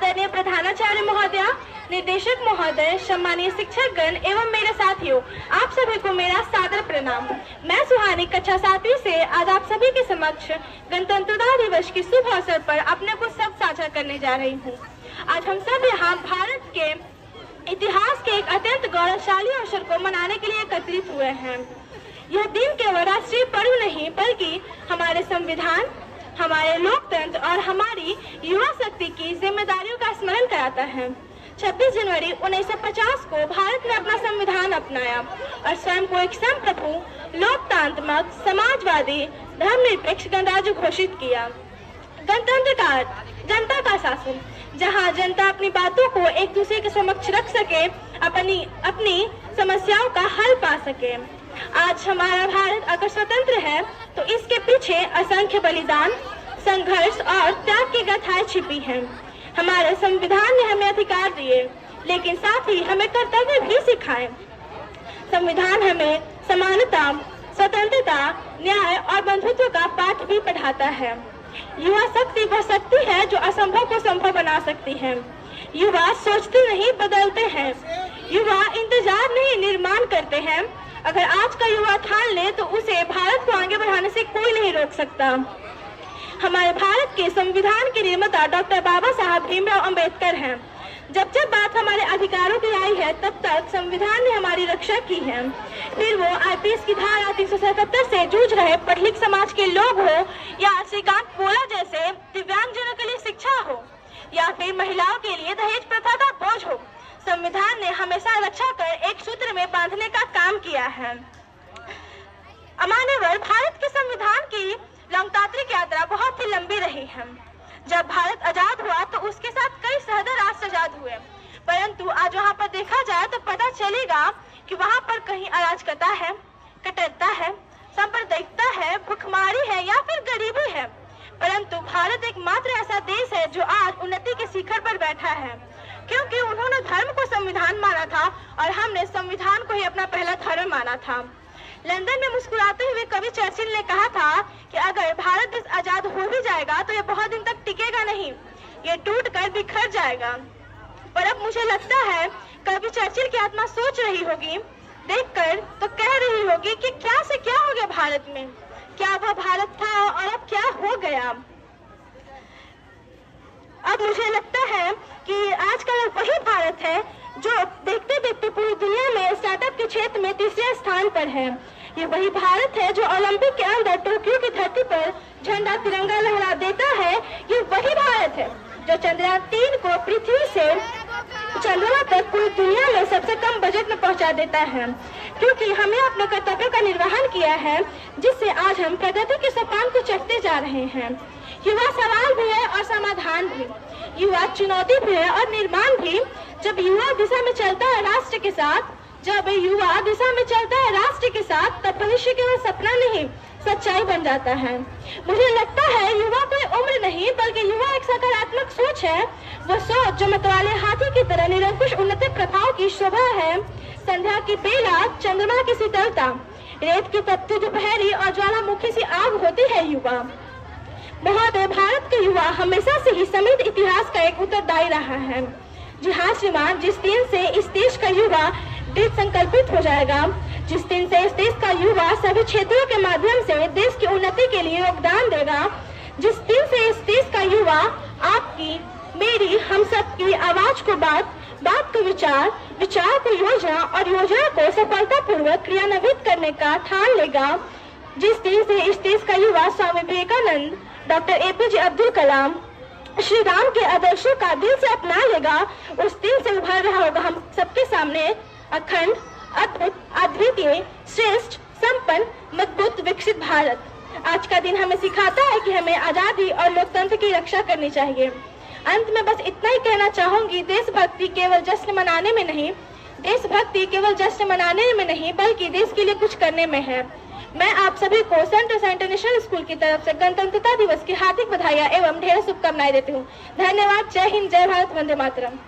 आदरणीय प्रधानाचार्य महोदया, निर्देशक महोदय, सम्मानीय शिक्षकगण एवं मेरे साथियों, आप सभी को मेरा सादर प्रणाम। मैं सुहानी कक्षा 7वीं से आज आप सभी के समक्ष गणतंत्रता दिवस की शुभ अवसर पर अपने को सब साझा करने जा रही हूँ। आज हम सब यहाँ भारत के इतिहास के एक अत्यंत गौरवशाली अवसर को मनाने के लिए एकत्रित हुए हैं। यह दिन केवल राष्ट्रीय पर्व नहीं बल्कि हमारे संविधान, हमारे लोकतंत्र और हमारी युवा शक्ति की जिम्मेदारियों का स्मरण कराता है। 26 जनवरी 1950 को भारत ने अपना संविधान अपनाया और स्वयं को एक संप्रभु, लोकतांत्रिक, समाजवादी, धर्मनिरपेक्ष गणराज्य घोषित किया। गणतंत्र का अर्थ जनता का शासन, जहां जनता अपनी बातों को एक दूसरे के समक्ष रख सके, अपनी समस्याओं का हल पा सके। आज हमारा भारत अगर स्वतंत्र है तो इसके पीछे असंख्य बलिदान, संघर्ष और त्याग की गाथाएं छिपी हैं। हमारे संविधान ने हमें अधिकार दिए, लेकिन साथ ही हमें कर्तव्य भी सिखाए। संविधान हमें समानता, स्वतंत्रता, न्याय और बंधुत्व का पाठ भी पढ़ाता है। युवा शक्ति वह शक्ति है जो असंभव को संभव बना सकती है। युवा सोचते नहीं, बदलते हैं। युवा इंतजार नहीं, निर्माण करते हैं। अगर आज का युवा ठान ले तो उसे भारत को आगे बढ़ाने से कोई नहीं रोक सकता। हमारे भारत के संविधान के निर्माता डॉक्टर बाबा साहब भीमराव अंबेडकर हैं। जब जब बात हमारे अधिकारों की आई है तब तक संविधान ने हमारी रक्षा की है। फिर वो आईपीएस की धारा 377 से जूझ रहे पढ़-लिख समाज के लोग हो, या श्रीकांत पोला जैसे दिव्यांगजनों के लिए शिक्षा हो, या फिर महिलाओं के लिए दहेज प्रथा का बोझ हो, संविधान ने हमेशा रक्षा कर एक सूत्र में बांधने का काम किया है। अमान्यवर, भारत के संविधान की लोकतांत्रिक यात्रा बहुत ही लंबी रही है। जब भारत आजाद हुआ तो उसके साथ कई सहस्त्र राष्ट्र आजाद हुए, परंतु आज वहाँ पर देखा जाए तो पता चलेगा कि वहाँ पर कहीं अराजकता है, कट्टरता है, सांप्रदायिकता है, भुखमरी है या फिर गरीबी है। परंतु भारत एकमात्र ऐसा देश है जो आज उन्नति के शिखर पर बैठा है, क्योंकि उन्होंने धर्म को संविधान माना था और हमने संविधान को ही अपना पहला धर्म माना था। लंदन में मुस्कुराते हुए कवि चर्चिल ने कहा था कि अगर भारत देश आजाद हो भी जाएगा तो ये बहुत दिन तक टिकेगा नहीं, ये टूट कर बिखर जाएगा। पर अब मुझे लगता है कवि चर्चिल की आत्मा सोच रही होगी, देखकर तो कह रही होगी कि क्या से क्या हो गया भारत में, क्या वह भारत था और अब क्या हो गया। अब मुझे लगता है कि आज का वही भारत है जो देखते देखते पूरी दुनिया में स्टार्टअप के क्षेत्र में तीसरे स्थान पर है। ये वही भारत है जो ओलंपिक के अंदर टोक्यो की धरती पर झंडा तिरंगा लहरा देता है। ये वही भारत है जो चंद्रयान 3 को पृथ्वी से चंद्रमा तक पूरी दुनिया में सबसे कम बजट में पहुंचा देता है, क्योंकि हमने अपने कर्तव्यों का निर्वहन किया है, जिससे आज हम प्रगति के सोपान को चढ़ते जा रहे हैं। युवा सवाल भी है और समाधान भी, युवा चुनौती भी है और निर्माण भी। जब युवा दिशा में चलता है राष्ट्र के साथ, तब भविष्य केवल सपना नहीं, सच्चाई बन जाता है। मुझे लगता है युवा कोई उम्र नहीं बल्कि युवा एक सकारात्मक सोच है। वो सोच जो मतवाले हाथी की तरह निरंकुश उन्नति प्रथाओं की शोभा है। संध्या की बेला, चंद्रमा की शीतलता, रेत की तपती दोपहरी और ज्वालामुखी सी आग होती है युवा। महोदय, भारत के युवा हमेशा से ही समृद्ध इतिहास का एक उत्तरदायी रहा है। जी हाँ श्रीमान, जिस दिन से इस देश का युवा दृढ़ संकल्पित हो जाएगा, जिस दिन से इस देश का युवा सभी क्षेत्रों के माध्यम से देश की उन्नति के लिए योगदान देगा, जिस दिन से इस देश का युवा आपकी, मेरी, हम सब की आवाज को बात को विचार को योजना और योजना को सफलतापूर्वक क्रियान्वित करने का ठान लेगा, जिस दिन से इस देश का युवा स्वामी विवेकानंद, डॉक्टर एपीजे अब्दुल कलाम, श्री राम के आदर्शों का दिल से अपना लेगा, उस दिन से उभर रहा होगा हम सबके सामने अखंड, अद्भुत, अद्वितीय, श्रेष्ठ, संपन्न, मजबूत, विकसित भारत। आज का दिन हमें सिखाता है कि हमें आजादी और लोकतंत्र की रक्षा करनी चाहिए। अंत में बस इतना ही कहना चाहूंगी, देशभक्ति केवल जश्न मनाने में नहीं, बल्कि देश के लिए कुछ करने में है। मैं आप सभी को सेंट ट्रेसा इंटरनेशनल स्कूल की तरफ से गणतंत्रता दिवस की हार्दिक बधाई एवं ढेर शुभकामनाएं देती हूँ। धन्यवाद। जय हिंद, जय भारत, वंदे मातरम।